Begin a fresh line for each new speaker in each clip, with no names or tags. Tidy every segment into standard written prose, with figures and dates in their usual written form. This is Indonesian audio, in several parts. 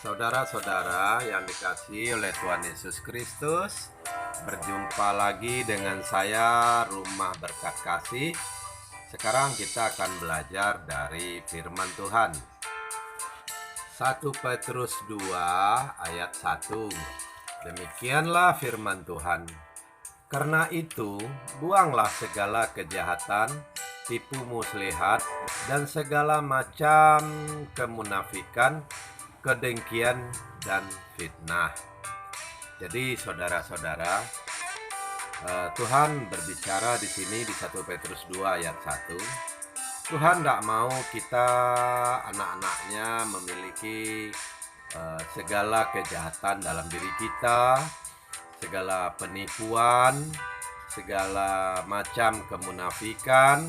Saudara-saudara yang dikasihi oleh Tuhan Yesus Kristus, berjumpa lagi dengan saya, Rumah Berkat Kasih. Sekarang kita akan belajar dari firman Tuhan. 1 Petrus 2 ayat 1. Demikianlah firman Tuhan. Karena itu, buanglah segala kejahatan, tipu muslihat, dan segala macam kemunafikan, kedengkian, dan fitnah. Jadi saudara-saudara, Tuhan berbicara di sini di 1 Petrus 2 ayat 1. Tuhan tidak mau kita anak-anaknya memiliki segala kejahatan dalam diri kita, segala penipuan, segala macam kemunafikan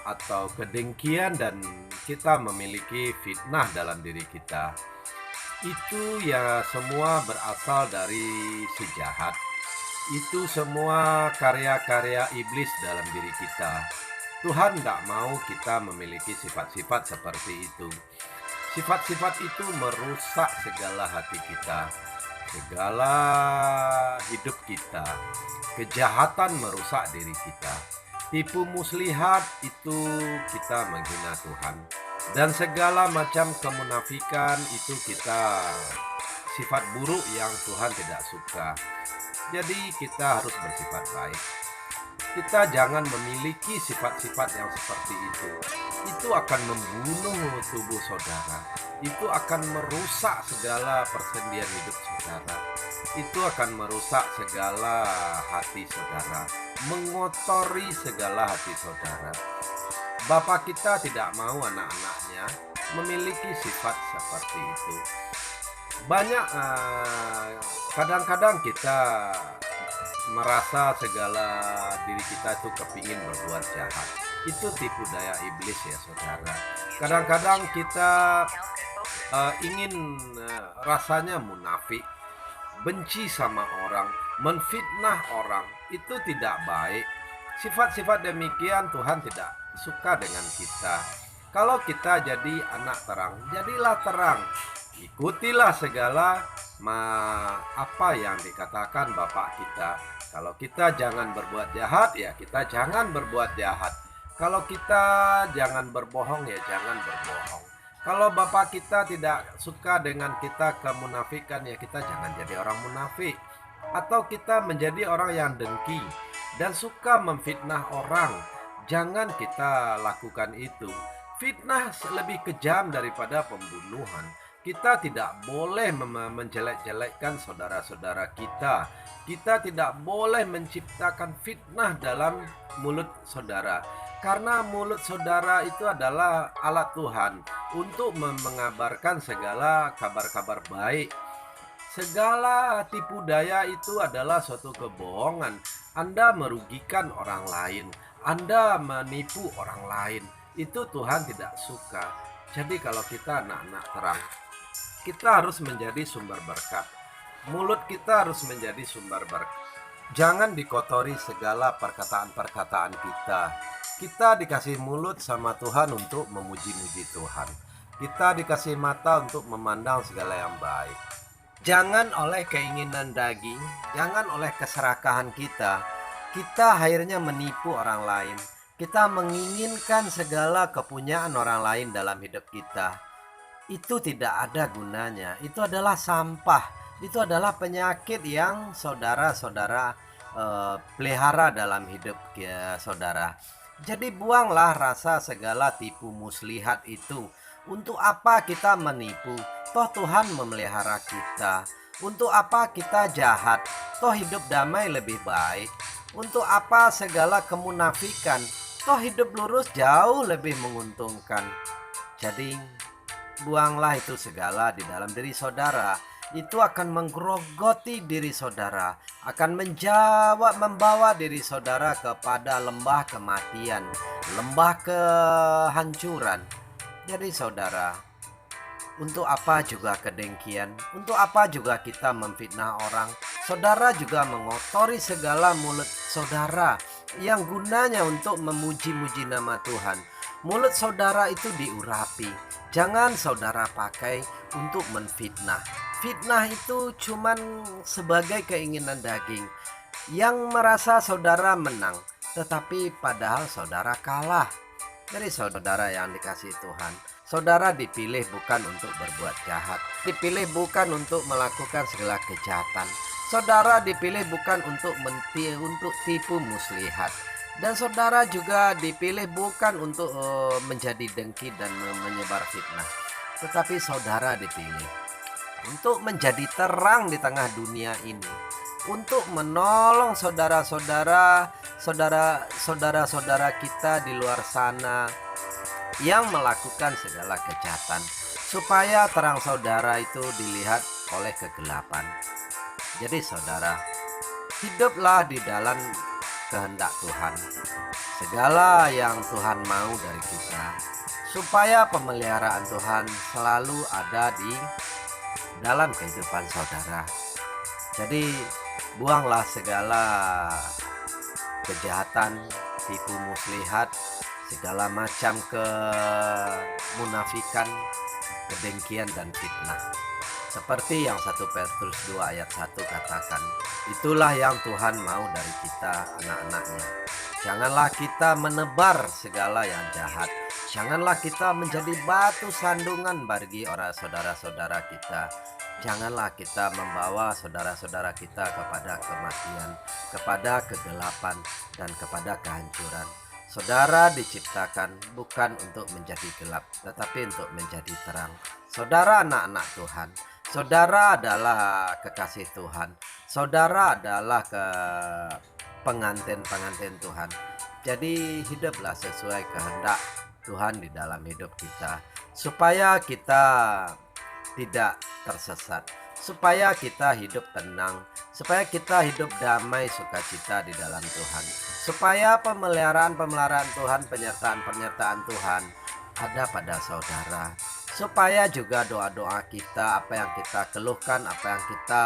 atau kedengkian, dan kita memiliki fitnah dalam diri kita. Itu ya semua berasal dari si jahat. Itu semua karya-karya iblis dalam diri kita. Tuhan tidak mau kita memiliki sifat-sifat seperti itu. Sifat-sifat itu merusak segala hati kita, segala hidup kita. Kejahatan merusak diri kita. Tipu muslihat itu kita menghina Tuhan. Dan segala macam kemunafikan itu kita sifat buruk yang Tuhan tidak suka. Jadi kita harus bersifat baik. Kita jangan memiliki sifat-sifat yang seperti itu. Itu akan membunuh tubuh saudara. Itu akan merusak segala persendian hidup saudara. Itu akan merusak segala hati saudara, mengotori segala hati saudara. Bapa kita tidak mau anak-anaknya memiliki sifat seperti itu. Banyak kadang-kadang kita merasa segala diri kita itu kepingin berbuat jahat. Itu tipu daya iblis ya saudara. Kadang-kadang kita ingin rasanya munafik, benci sama orang, menfitnah orang. Itu tidak baik. Sifat-sifat demikian Tuhan tidak suka dengan kita. Kalau kita jadi anak terang, jadilah terang. Ikutilah segala apa yang dikatakan Bapak kita. Kalau kita jangan berbuat jahat, ya kita jangan berbuat jahat. Kalau kita jangan berbohong, ya jangan berbohong. Kalau Bapak kita tidak suka dengan kita kemunafikan, ya kita jangan jadi orang munafik. Atau kita menjadi orang yang dengki dan suka memfitnah orang. Jangan kita lakukan itu. Fitnah lebih kejam daripada pembunuhan. Kita tidak boleh menjelek-jelekkan saudara-saudara kita. Kita tidak boleh menciptakan fitnah dalam mulut saudara. Karena mulut saudara itu adalah alat Tuhan untuk mengabarkan segala kabar-kabar baik. Segala tipu daya itu adalah suatu kebohongan. Anda merugikan orang lain, Anda menipu orang lain. Itu Tuhan tidak suka. Jadi kalau kita anak-anak terang, kita harus menjadi sumber berkat. Mulut kita harus menjadi sumber berkat. Jangan dikotori segala perkataan-perkataan kita. Kita dikasih mulut sama Tuhan untuk memuji-muji Tuhan. Kita dikasih mata untuk memandang segala yang baik. Jangan oleh keinginan daging, jangan oleh keserakahan kita akhirnya menipu orang lain. Kita menginginkan segala kepunyaan orang lain dalam hidup kita. Itu tidak ada gunanya. Itu adalah sampah. Itu adalah penyakit yang saudara-saudara pelihara dalam hidup saudara. Jadi buanglah rasa segala tipu muslihat itu. Untuk apa kita menipu? Toh Tuhan memelihara kita. Untuk apa kita jahat? Toh hidup damai lebih baik. Untuk apa segala kemunafikan? Toh hidup lurus jauh lebih menguntungkan. Jadi buanglah itu segala di dalam diri saudara. Itu akan menggerogoti diri saudara, akan membawa diri saudara kepada lembah kematian, lembah kehancuran. Jadi saudara, untuk apa juga kedengkian? Untuk apa juga kita memfitnah orang? Saudara juga mengotori segala mulut saudara yang gunanya untuk memuji-muji nama Tuhan. Mulut saudara itu diurapi. Jangan saudara pakai untuk menfitnah. Fitnah itu cuman sebagai keinginan daging yang merasa saudara menang, tetapi padahal saudara kalah. Jadi saudara yang dikasihi Tuhan, saudara dipilih bukan untuk berbuat jahat, dipilih bukan untuk melakukan segala kejahatan. Saudara dipilih bukan untuk tipu muslihat. Dan saudara juga dipilih bukan untuk menjadi dengki dan menyebar fitnah. Tetapi saudara dipilih untuk menjadi terang di tengah dunia ini, untuk menolong saudara-saudara kita di luar sana yang melakukan segala kejahatan, supaya terang saudara itu dilihat oleh kegelapan. Jadi saudara, hiduplah di dalam kehendak Tuhan. Segala yang Tuhan mau dari kita, supaya pemeliharaan Tuhan selalu ada di dalam kehidupan saudara. Jadi buanglah segala kejahatan, tipu muslihat, segala macam kemunafikan, kedengkian dan fitnah. Seperti yang 1 Petrus 2 ayat 1 katakan, itulah yang Tuhan mau dari kita, anak-anaknya. Janganlah kita menebar segala yang jahat. Janganlah kita menjadi batu sandungan bagi orang saudara-saudara kita. Janganlah kita membawa saudara-saudara kita kepada kematian, kepada kegelapan, dan kepada kehancuran. Saudara diciptakan bukan untuk menjadi gelap, tetapi untuk menjadi terang. Saudara anak-anak Tuhan. Saudara adalah kekasih Tuhan. Saudara adalah pengantin-pengantin Tuhan. Jadi hiduplah sesuai kehendak Tuhan di dalam hidup kita, supaya kita tidak tersesat, supaya kita hidup tenang, supaya kita hidup damai sukacita di dalam Tuhan, supaya pemeliharaan Tuhan, penyertaan Tuhan ada pada saudara, supaya juga doa-doa kita, apa yang kita keluhkan, apa yang kita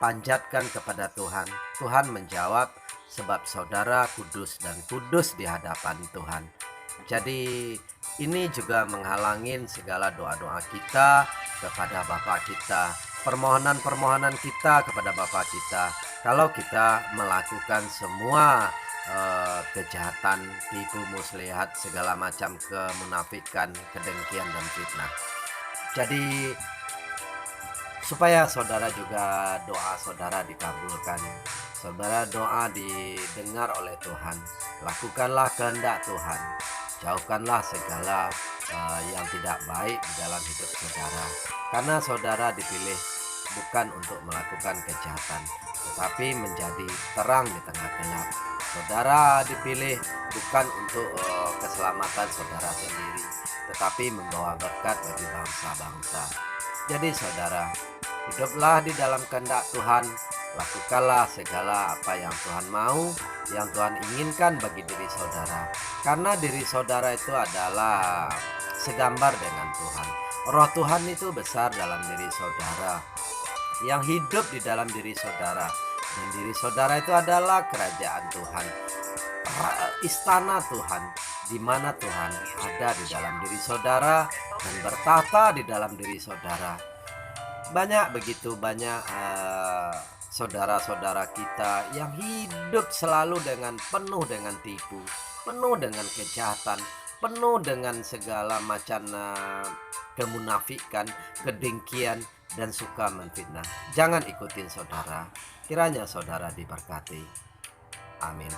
panjatkan kepada Tuhan, Tuhan menjawab, sebab saudara kudus dan kudus di hadapan Tuhan. Jadi ini juga menghalangin segala doa-doa kita kepada Bapa kita, permohonan-permohonan kita kepada Bapa kita, kalau kita melakukan semua kejahatan, tipu muslihat, segala macam kemunafikan, kedengkian dan fitnah. Jadi supaya saudara juga doa saudara dikabulkan, saudara doa didengar oleh Tuhan, lakukanlah kehendak Tuhan, jauhkanlah segala yang tidak baik di dalam hidup saudara, karena saudara dipilih bukan untuk melakukan kejahatan, tetapi menjadi terang di tengah gelap. Saudara dipilih bukan untuk keselamatan saudara sendiri, tetapi membawa berkat bagi bangsa-bangsa. Jadi saudara, hiduplah di dalam kehendak Tuhan, lakukanlah segala apa yang Tuhan mau, yang Tuhan inginkan bagi diri saudara. Karena diri saudara itu adalah segambar dengan Tuhan. Roh Tuhan itu besar dalam diri saudara, yang hidup di dalam diri saudara. Dan diri saudara itu adalah kerajaan Tuhan, istana Tuhan, di mana Tuhan ada di dalam diri saudara dan bertahta di dalam diri saudara. Begitu banyak saudara-saudara kita yang hidup selalu penuh dengan tipu, penuh dengan kejahatan, penuh dengan segala macam kemunafikan, kedengkian, dan suka menfitnah. Jangan ikutin saudara. Kiranya saudara diberkati. Amin.